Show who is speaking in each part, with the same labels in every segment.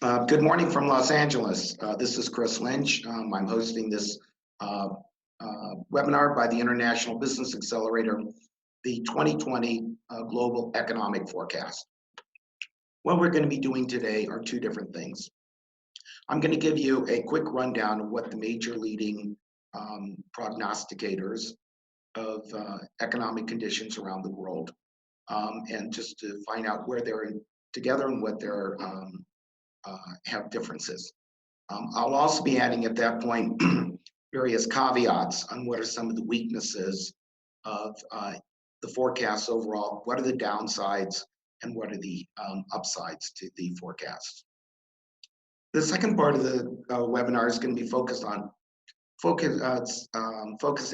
Speaker 1: Good morning from Los Angeles. This is Chris Lynch. I'm hosting this webinar by the International Business Accelerator, the 2020 Global Economic Forecast. What we're going to be doing today are two different things. I'm going to give you a quick rundown of what the major leading prognosticators of economic conditions around the world, and just to find out where they're together and what they're have differences. I'll also be adding at that point various caveats on what are some of the weaknesses of the forecast overall, what are the downsides, and what are the upsides to the forecast. The second part of the webinar is going to be focusing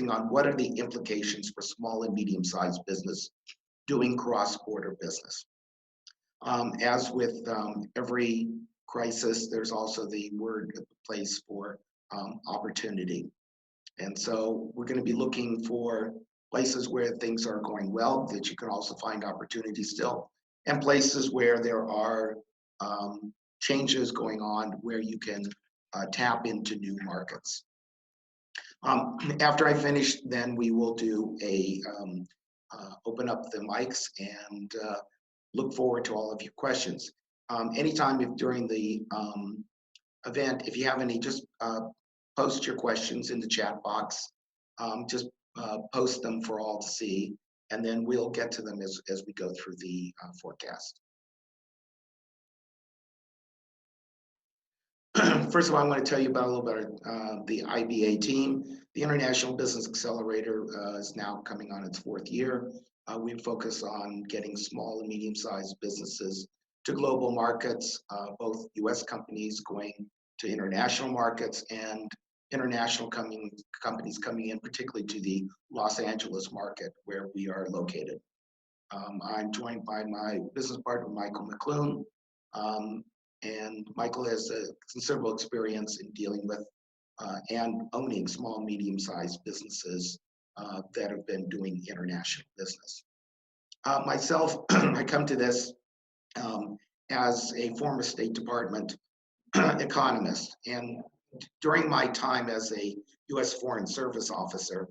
Speaker 1: on what are the implications for small and medium-sized business doing cross-border business. As with every crisis, there's also the place for opportunity. And so we're going to be looking for places where things are going well, that you can also find opportunity still, and places where there are changes going on where you can tap into new markets. After I finish, then we will do a open up the mics and look forward to all of your questions. Anytime during the event, if you have any, just post your questions in the chat box. Just post them for all to see, and then we'll get to them as we go through the forecast. First of all, I want to tell you about a little bit of the IBA team. The International Business Accelerator is now coming on its 4th year. We focus on getting small and medium-sized businesses to global markets, both U.S. companies going to international markets and international companies coming in, particularly to the Los Angeles market where we are located. I'm joined by my business partner, Michael McClune, and Michael has a considerable experience in dealing with and owning small and medium-sized businesses that have been doing international business. Myself, I come to this as a former State Department economist, and during my time as a U.S. Foreign Service officer,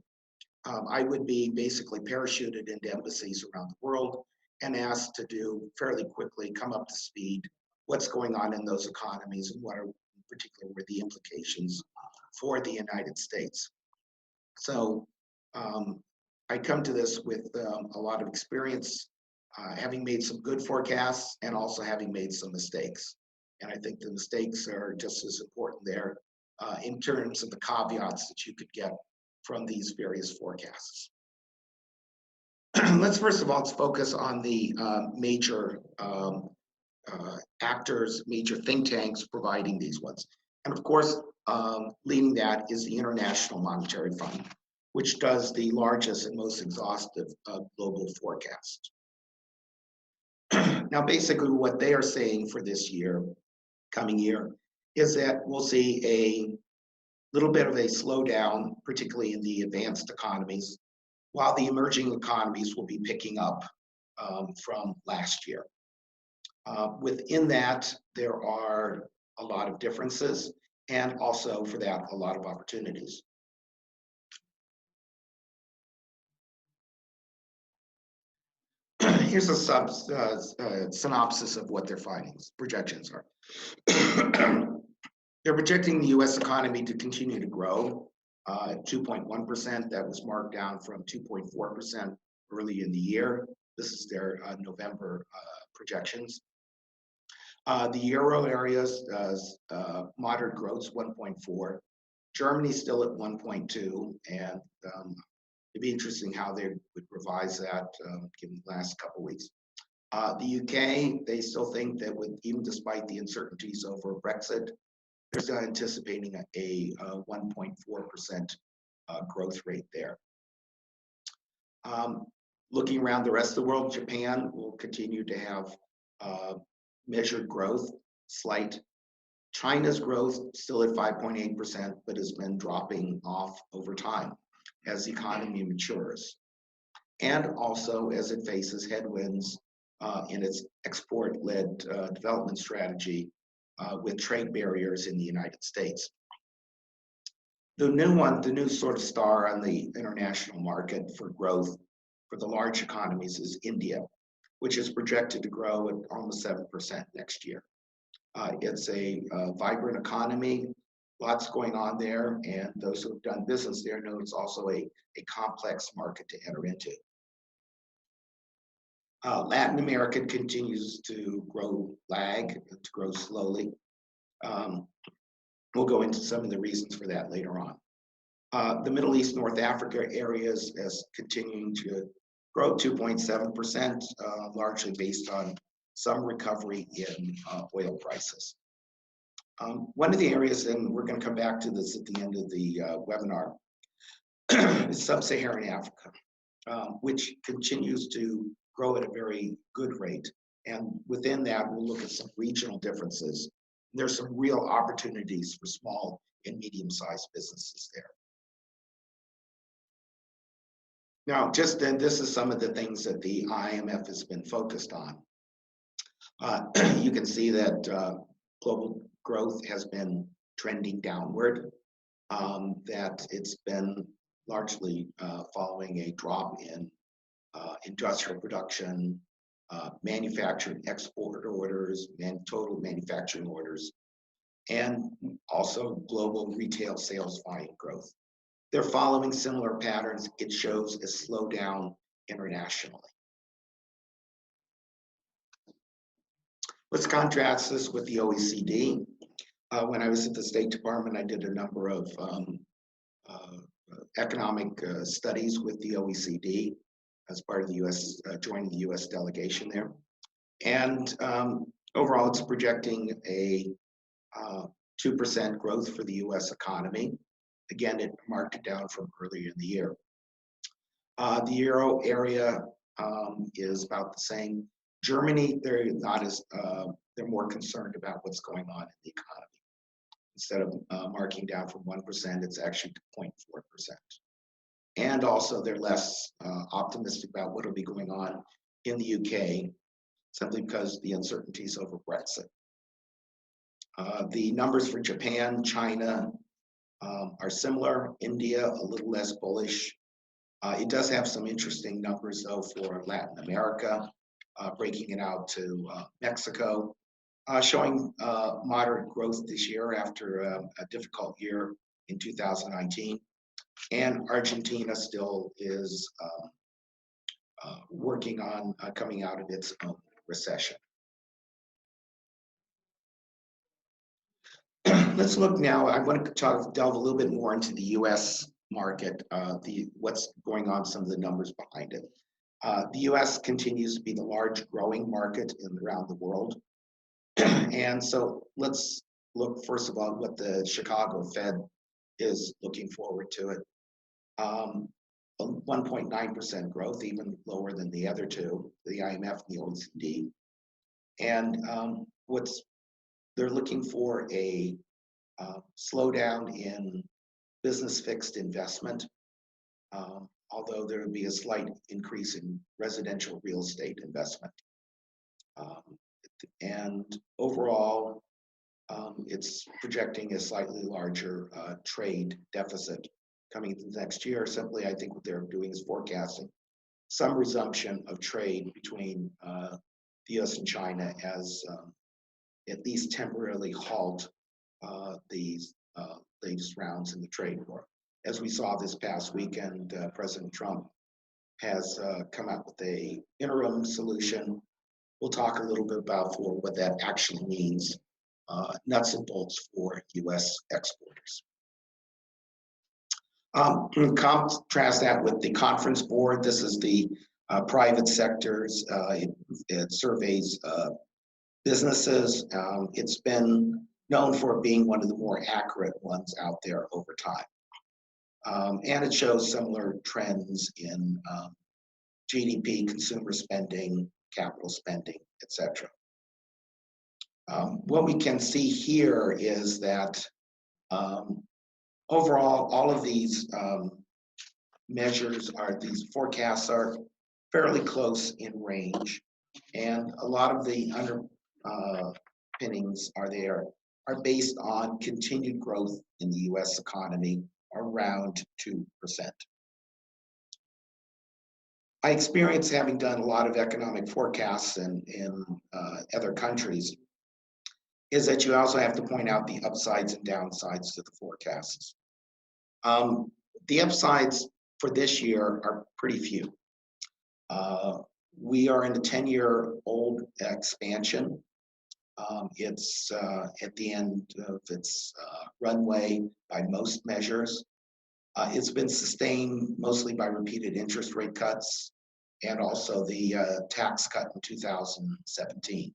Speaker 1: I would be basically parachuted into embassies around the world and asked to do fairly quickly, come up to speed, what's going on in those economies and what are in particular were the implications for the United States. So I come to this with a lot of experience, having made some good forecasts and also having made some mistakes. And I think the mistakes are just as important there in terms of the caveats that you could get from these various forecasts. Let's first of all focus on the major actors, major think tanks providing these ones. And of course, leading that is the International Monetary Fund, which does the largest and most exhaustive global forecast. Now, basically what they are saying for this year, coming year, is that we'll see a little bit of a slowdown, particularly in the advanced economies, while the emerging economies will be picking up from last year. Within that, there are a lot of differences, and also for that, a lot of opportunities. Here's a synopsis of what their findings, projections are. They're projecting the U.S. economy to continue to grow at 2.1%. That was marked down from 2.4% early in the year. This is their November projections. The Euro areas does moderate growth, 1.4. Germany's still at 1.2, and it'd be interesting how they would revise that given the last couple of weeks. The UK, they still think that even despite the uncertainties over Brexit, they're still anticipating a 1.4% growth rate there. Looking around the rest of the world, Japan will continue to have measured growth, slight. China's growth still at 5.8%, but has been dropping off over time as the economy matures, and also as it faces headwinds in its export-led development strategy with trade barriers in the United States. The new sort of star on the international market for growth for the large economies is India, which is projected to grow at almost 7% next year. It's a vibrant economy, lots going on there, and those who have done business there know it's also a complex market to enter into. Latin America continues to grow slowly. We'll go into some of the reasons for that later on. The Middle East, North Africa areas is continuing to grow 2.7%, largely based on some recovery in oil prices. One of the areas, and we're going to come back to this at the end of the webinar, is Sub-Saharan Africa, which continues to grow at a very good rate. And within that, we'll look at some regional differences. There's some real opportunities for small and medium-sized businesses there. Now, this is some of the things that the IMF has been focused on. You can see that global growth has been trending downward, that it's been largely following a drop in industrial production, manufacturing export orders, total manufacturing orders, and also global retail sales volume growth. They're following similar patterns. It shows a slowdown internationally. Let's contrast this with the OECD. When I was at the State Department, I did a number of economic studies with the OECD as part of the U.S., joining the U.S. delegation there. And overall, it's projecting a 2% growth for the U.S. economy. Again, it marked it down from earlier in the year. The Euro area is about the same. Germany, they're not as, they're more concerned about what's going on in the economy. Instead of marking down from 1%, it's actually 0.4%. And also they're less optimistic about what will be going on in the UK, simply because of the uncertainties over Brexit. The numbers for Japan, China are similar. India, a little less bullish. It does have some interesting numbers though for Latin America, breaking it out to Mexico, showing moderate growth this year after a difficult year in 2019. And Argentina still is working on coming out of its own recession. Let's look now. I want to delve a little bit more into the U.S. market, what's going on, some of the numbers behind it. The U.S. continues to be the large growing market around the world. And so let's look first of all what the Chicago Fed is looking forward to it. 1.9% growth, even lower than the other two, the IMF and the OECD. And they're looking for a slowdown in business fixed investment, although there would be a slight increase in residential real estate investment. And overall, it's projecting a slightly larger trade deficit coming into next year. Simply, I think what they're doing is forecasting some resumption of trade between the US and China as at least temporarily halt these latest rounds in the trade war. As we saw this past weekend, President Trump has come out with an interim solution. We'll talk a little bit about what that actually means, nuts and bolts for US exporters. Contrast that with the Conference Board. This is the private sectors. It surveys businesses. It's been known for being one of the more accurate ones out there over time. And it shows similar trends in GDP, consumer spending, capital spending, etc. What we can see here is that overall, all of these these forecasts are fairly close in range. And a lot of the underpinnings are there are based on continued growth in the US economy around 2%. My experience, having done a lot of economic forecasts in other countries, is that you also have to point out the upsides and downsides to the forecasts. The upsides for this year are pretty few. We are in a 10-year-old expansion. It's at the end of its runway by most measures. It's been sustained mostly by repeated interest rate cuts and also the tax cut in 2017.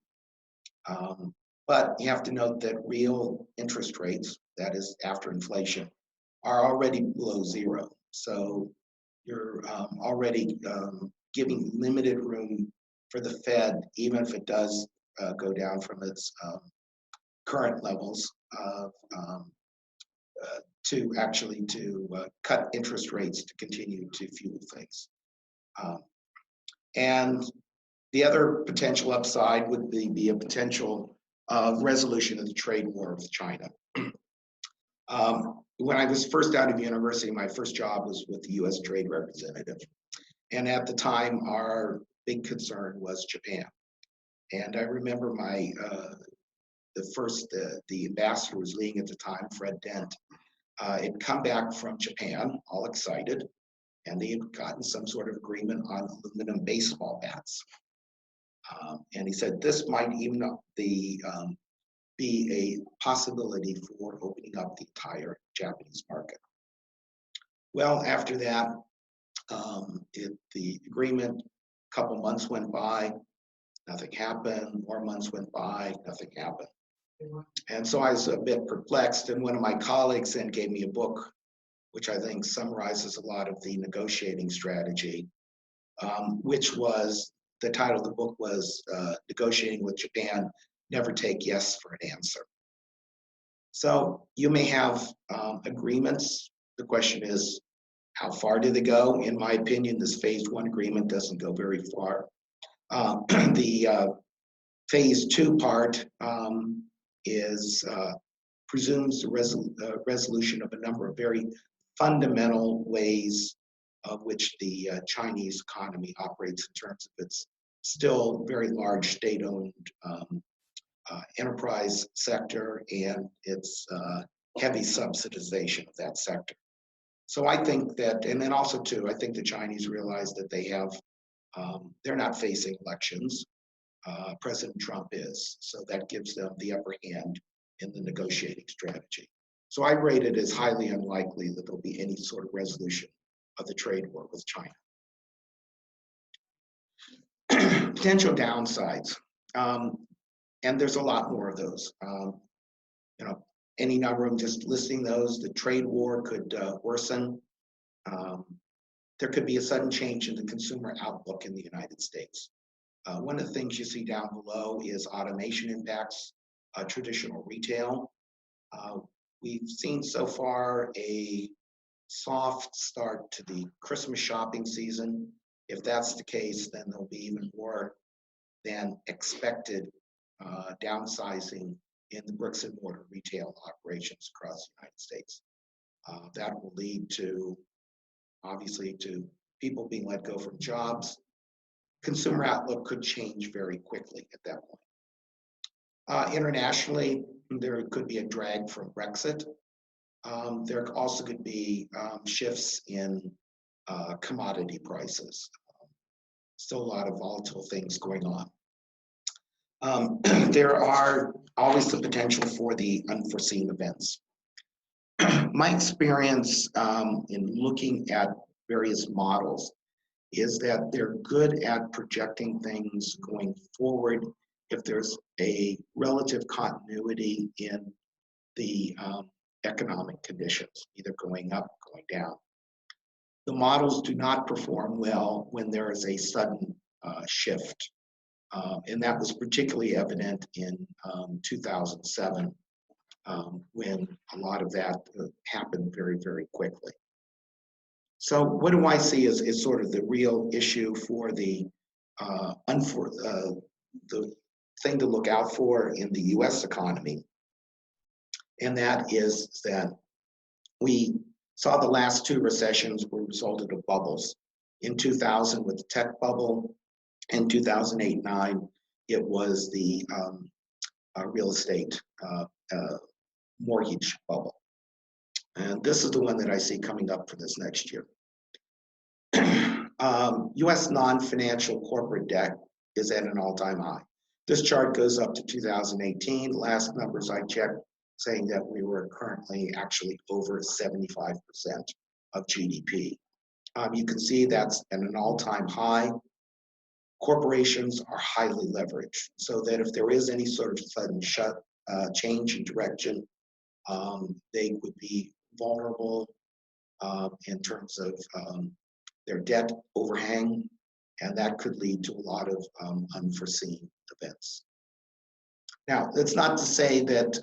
Speaker 1: But you have to note that real interest rates, that is after inflation, are already below zero. So you're already giving limited room for the Fed, even if it does go down from its current levels, to actually cut interest rates to continue to fuel things. And the other potential upside would be a potential resolution of the trade war with China. When I was first out of university, my first job was with the US Trade Representative. And at the time, our big concern was Japan. And I remember the ambassador was leading at the time, Fred Dent, had come back from Japan, all excited, and they had gotten some sort of agreement on aluminum baseball bats. And he said this might even be a possibility for opening up the entire Japanese market. Well, after that, the agreement, a couple months went by, nothing happened. More months went by, nothing happened. And so I was a bit perplexed, and one of my colleagues then gave me a book, which I think summarizes a lot of the negotiating strategy, which was, the title of the book was Negotiating with Japan, Never Take Yes for an Answer. So you may have agreements. The question is, how far do they go? In my opinion, this phase one agreement doesn't go very far. The phase two part presumes the resolution of a number of very fundamental ways of which the Chinese economy operates in terms of its still very large state-owned enterprise sector and its heavy subsidization of that sector. So I think that, and then also too, I think the Chinese realize that they have, they're not facing elections. President Trump is, so that gives them the upper hand in the negotiating strategy. So I rate it as highly unlikely that there'll be any sort of resolution of the trade war with China. Potential downsides, and there's a lot more of those. Any number of them, just listing those. The trade war could worsen. There could be a sudden change in the consumer outlook in the United States. One of the things you see down below is automation impacts traditional retail. We've seen so far a soft start to the Christmas shopping season. If that's the case, then there'll be even more than expected downsizing in the bricks and mortar retail operations across the United States. That will lead to, obviously, to people being let go from jobs. Consumer outlook could change very quickly at that point. Internationally, there could be a drag from Brexit. There also could be shifts in commodity prices. Still a lot of volatile things going on. There are always the potential for the unforeseen events. My experience in looking at various models is that they're good at projecting things going forward if there's a relative continuity in the economic conditions, either going up, going down. The models do not perform well when there is a sudden shift. And that was particularly evident in 2007 when a lot of that happened very, very quickly. So what do I see as sort of the real issue for the thing to look out for in the US economy, and that is that we saw the last two recessions were resulted of bubbles. In 2000 with the tech bubble, in 2008-9, it was the real estate mortgage bubble. And this is the one that I see coming up for this next year. US non-financial corporate debt is at an all-time high. This chart goes up to 2018. Last numbers I checked saying that we were currently actually over 75% of GDP. You can see that's at an all-time high. Corporations are highly leveraged, so that if there is any sort of sudden change in direction, they would be vulnerable in terms of their debt overhang, and that could lead to a lot of unforeseen events. Now, that's not to say that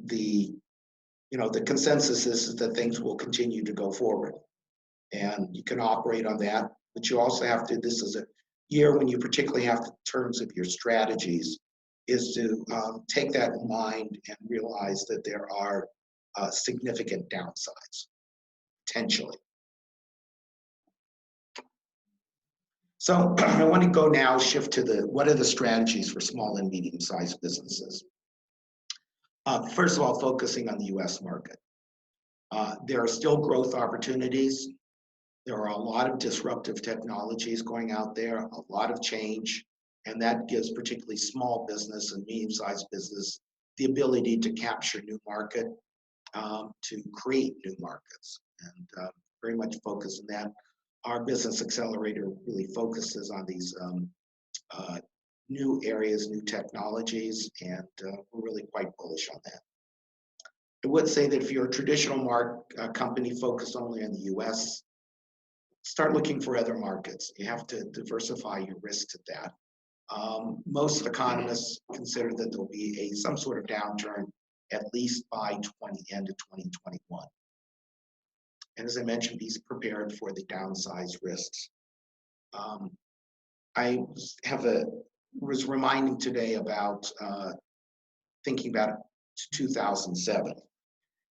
Speaker 1: the consensus is that things will continue to go forward, and you can operate on that. But you also have to. This is a year when you particularly have to, in terms of your strategies, is to take that in mind and realize that there are significant downsides potentially. So I want to go now, shift to what are the strategies for small and medium-sized businesses? First of all, focusing on the US market. There are still growth opportunities. There are a lot of disruptive technologies going out there, a lot of change, and that gives particularly small business and medium-sized business the ability to capture new market, to create new markets, and very much focus on that. Our business accelerator really focuses on these new areas, new technologies, and we're really quite bullish on that. I would say that if you're a traditional company focused only on the US, start looking for other markets. You have to diversify your risks at that. Most economists consider that there'll be some sort of downturn at least by end of 2021. And as I mentioned, be prepared for the downside risks. I was reminding today about thinking about 2007.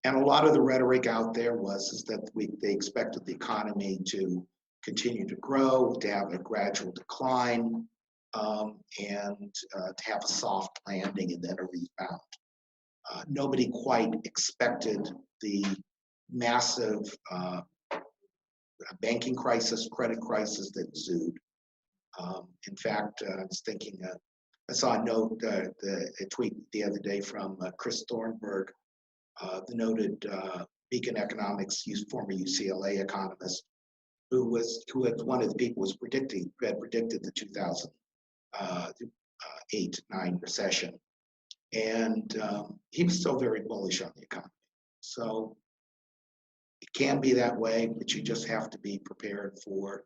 Speaker 1: And a lot of the rhetoric out there is that they expected the economy to continue to grow, to have a gradual decline, and to have a soft landing and then a rebound. Nobody quite expected the massive banking crisis, credit crisis that ensued. In fact, I was thinking, I saw a note, a tweet the other day from Chris Thornburg, the noted Beacon Economics former UCLA economist, who had one of the people who had predicted the 2008-9 recession, and he was still very bullish on the economy. So it can be that way, but you just have to be prepared for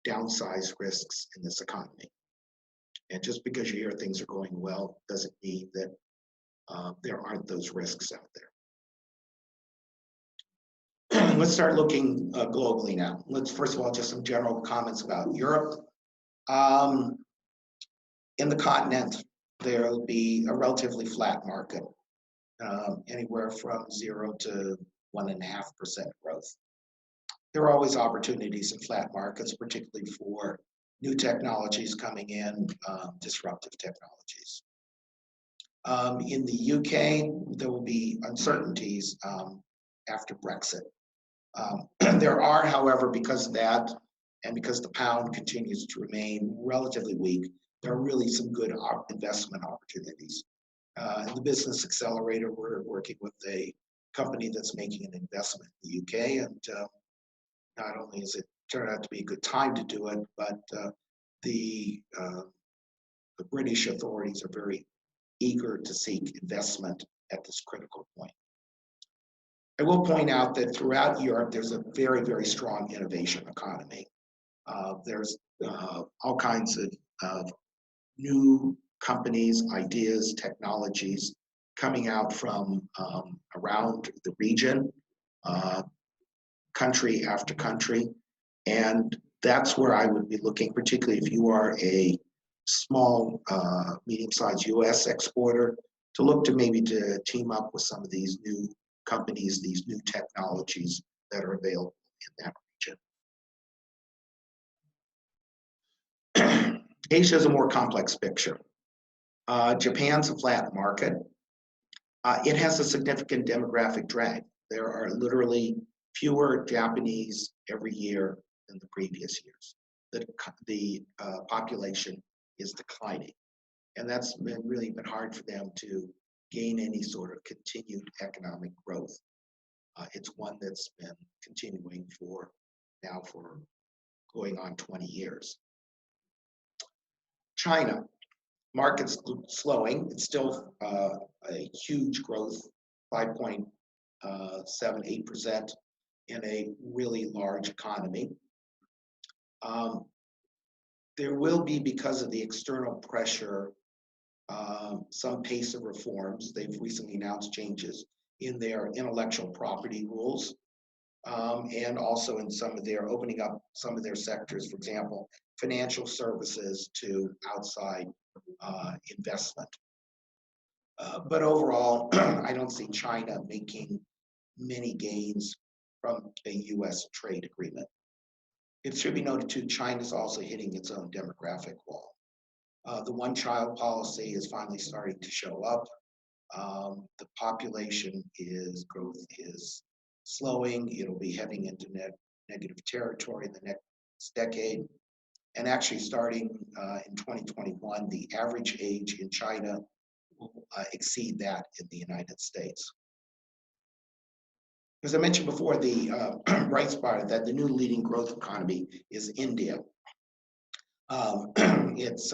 Speaker 1: downside risks in this economy. And just because you hear things are going well doesn't mean that there aren't those risks out there. Let's start looking globally now. Let's first of all, just some general comments about Europe. In the continent, there'll be a relatively flat market, anywhere from 0 to 1.5% growth. There are always opportunities in flat markets, particularly for new technologies coming in, disruptive technologies. In the UK, there will be uncertainties after Brexit. There are, however, because of that, and because the pound continues to remain relatively weak, there are really some good investment opportunities. In the Business Accelerator, we're working with a company that's making an investment in the UK, and not only has it turned out to be a good time to do it, but the British authorities are very eager to seek investment at this critical point. I will point out that throughout Europe, there's a very, very strong innovation economy. There's all kinds of new companies, ideas, technologies coming out from around the region, country after country. And that's where I would be looking, particularly if you are a small, medium-sized U.S. exporter to look to maybe to team up with some of these new companies, these new technologies that are available in that region. Asia is a more complex picture. Japan's a flat market. It has a significant demographic drag. There are literally fewer Japanese every year than the previous years. The population is declining. And that's really been hard for them to gain any sort of continued economic growth. It's one that's been continuing for going on 20 years. China, market's slowing. It's still a huge growth, 5.78% in a really large economy. There will be, because of the external pressure, some pace of reforms. They've recently announced changes in their intellectual property rules, and also in opening up some of their sectors, for example, financial services to outside investment. But overall, I don't see China making many gains from a U.S. trade agreement. It should be noted too, China's also hitting its own demographic wall. The one-child policy is finally starting to show up. The population growth is slowing. It'll be heading into negative territory in the next decade. And actually starting in 2021, the average age in China will exceed that in the United States. As I mentioned before, the bright spot that the new leading growth economy is India. It's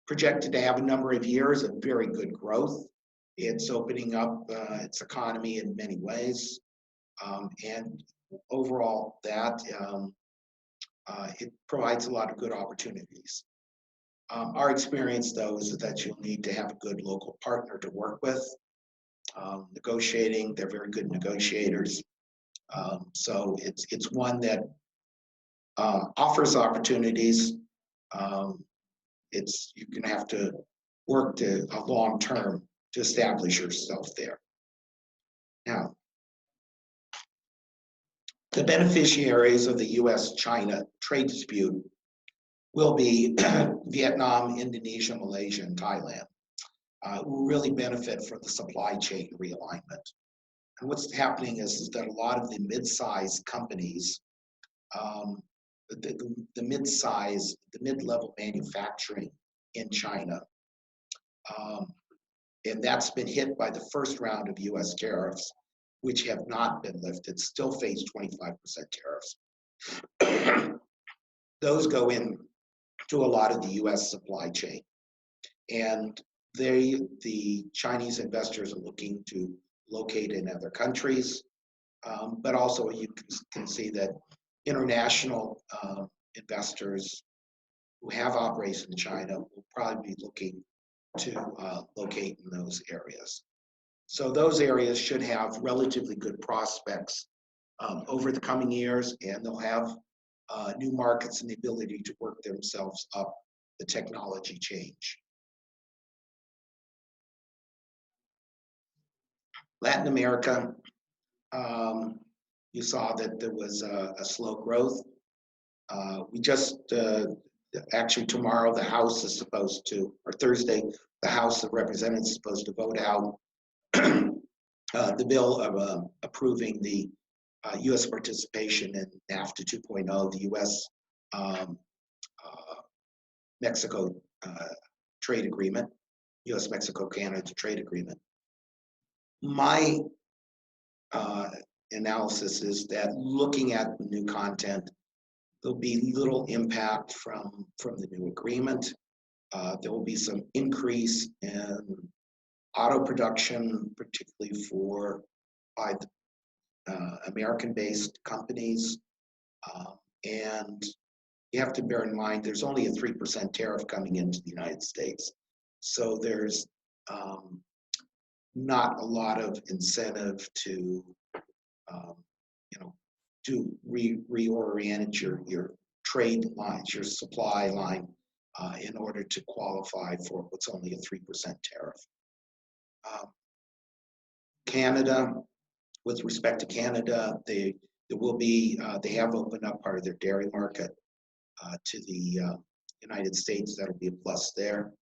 Speaker 1: projected to have a number of years of very good growth. It's opening up its economy in many ways. And overall, it provides a lot of good opportunities. Our experience, though, is that you'll need to have a good local partner to work with. Negotiating, they're very good negotiators. So it's one that offers opportunities. You're going to have to work a long term to establish yourself there. Now, the beneficiaries of the U.S.-China trade dispute will be Vietnam, Indonesia, Malaysia, and Thailand. Will really benefit from the supply chain realignment. And what's happening is that a lot of the mid-sized companies, the mid-level manufacturing in China, and that's been hit by the first round of U.S. tariffs, which have not been lifted, still face 25% tariffs. Those go in to a lot of the U.S. supply chain. And the Chinese investors are looking to locate in other countries, but also you can see that international investors who have operations in China will probably be looking to locate in those areas. So those areas should have relatively good prospects over the coming years, and they'll have new markets and the ability to work themselves up the technology change. Latin America, you saw that there was a slow growth. Actually tomorrow the House is supposed to, or Thursday, the House of Representatives is supposed to vote out the bill of approving the U.S. participation in NAFTA 2.0, the U.S. Mexico trade agreement, U.S.-Mexico-Canada trade agreement. My analysis is that looking at the new content, there'll be little impact from the new agreement. There will be some increase in auto production, particularly by American-based companies. And you have to bear in mind, there's only a 3% tariff coming into the United States. So there's not a lot of incentive to reorient your trade lines, your supply line in order to qualify for what's only a 3% tariff. Canada, with respect to Canada, they have opened up part of their dairy market to the United States. That'll be a plus there.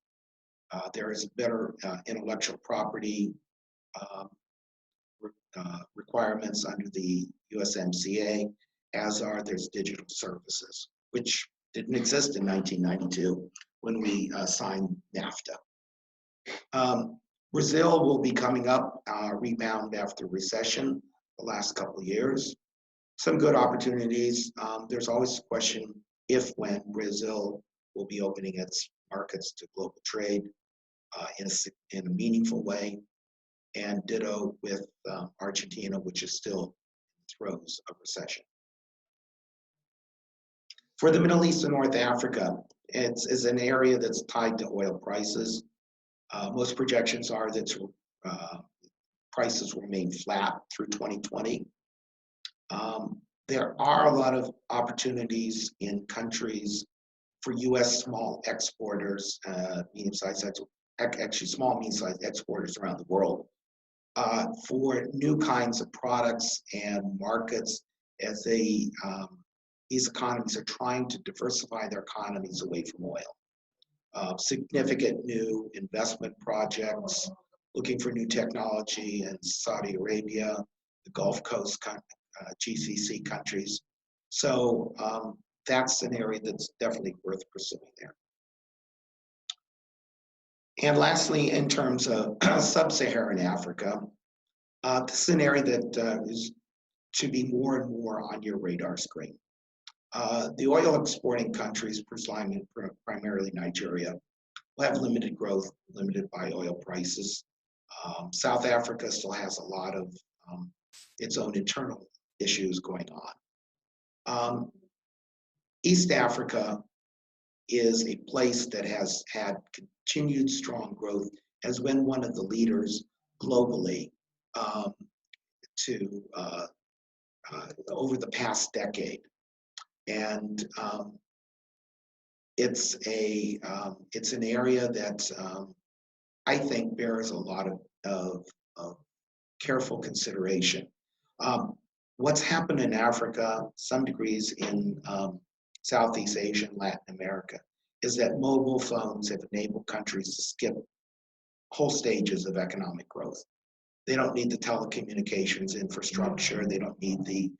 Speaker 1: There is better intellectual property requirements under the USMCA, as are there's digital services, which didn't exist in 1992 when we signed NAFTA. Brazil will be coming up, rebound after recession the last couple of years. Some good opportunities. There's always a question if, when Brazil will be opening its markets to global trade in a meaningful way, and ditto with Argentina, which is still in the throes of recession. For the Middle East and North Africa, it's an area that's tied to oil prices. Most projections are that prices will remain flat through 2020. There are a lot of opportunities in countries for U.S. small exporters, small, medium-sized exporters around the world, for new kinds of products and markets as these economies are trying to diversify their economies away from oil. Significant new investment projects, looking for new technology in Saudi Arabia, the Gulf Coast GCC countries. So that's an area that's definitely worth pursuing there. And lastly, in terms of sub-Saharan Africa, this is an area that should be more and more on your radar screen. The oil exporting countries, primarily Nigeria, will have limited growth, limited by oil prices. South Africa still has a lot of its own internal issues going on. East Africa is a place that has had continued strong growth, has been one of the leaders globally over the past decade. And it's an area that I think bears a lot of careful consideration. What's happened in Africa, some degrees in Southeast Asia and Latin America, is that mobile phones have enabled countries to skip whole stages of economic growth. They don't need the telecommunications infrastructure. They don't need the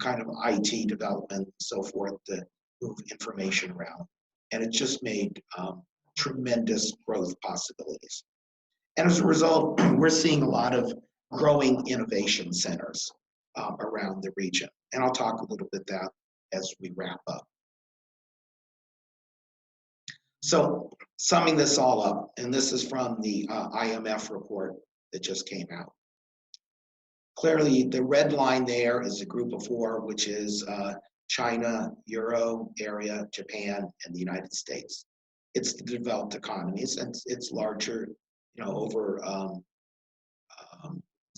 Speaker 1: kind of IT development and so forth to move information around. And it just made tremendous growth possibilities. And as a result, we're seeing a lot of growing innovation centers around the region. And I'll talk a little bit about that as we wrap up. So summing this all up, and this is from the IMF report that just came out. Clearly, the red line there is a group of four, which is China, Euro area, Japan, and the United States. It's the developed economies, and it's larger, over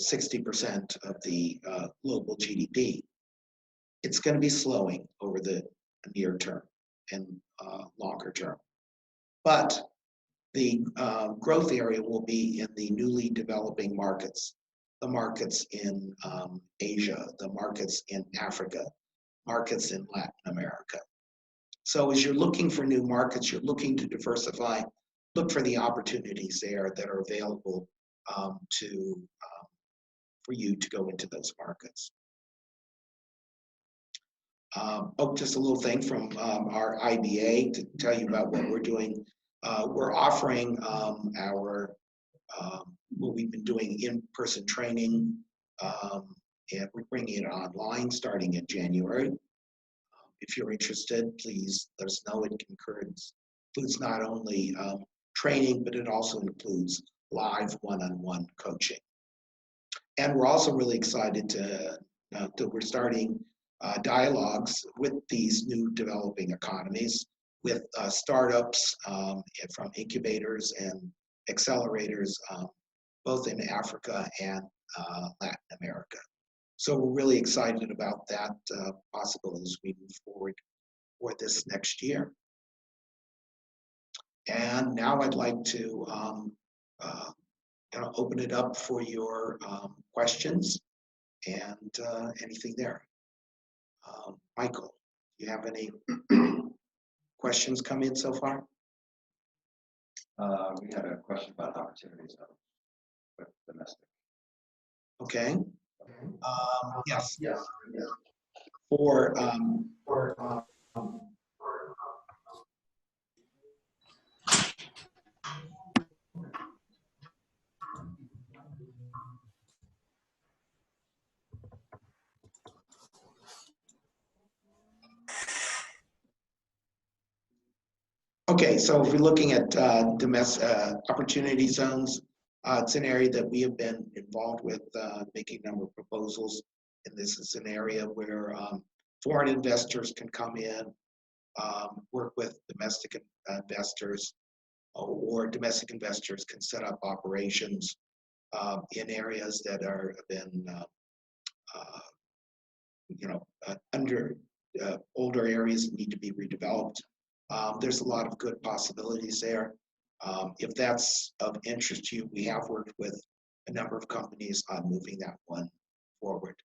Speaker 1: 60% of the global GDP. It's going to be slowing over the near term and longer term. But the growth area will be in the newly developing markets, the markets in Asia, the markets in Africa, markets in Latin America. So as you're looking for new markets, you're looking to diversify, look for the opportunities there that are available for you to go into those markets. Just a little thing from our IBA to tell you about what we're doing. We're offering what we've been doing in-person training, and we're bringing it online starting in January. If you're interested, please let us know. It includes not only training, but it also includes live one-on-one coaching. And we're also really excited that we're starting dialogues with these new developing economies, with startups from incubators and accelerators, both in Africa and Latin America. So we're really excited about that possibility as we move forward for this next year. And now I'd like to open it up for your questions and anything there. Michael, do you have any questions come in so far?
Speaker 2: We had a question about opportunities with domestic.
Speaker 1: Okay. Yes.
Speaker 3: Yes.
Speaker 1: For okay, so if we're looking at domestic opportunity zones, it's an area that we have been involved with making a number of proposals. And this is an area where foreign investors can come in, work with domestic investors, or domestic investors can set up operations in areas that are been under older areas that need to be redeveloped. There's a lot of good possibilities there. If that's of interest to you, we have worked with a number of companies on moving that one forward.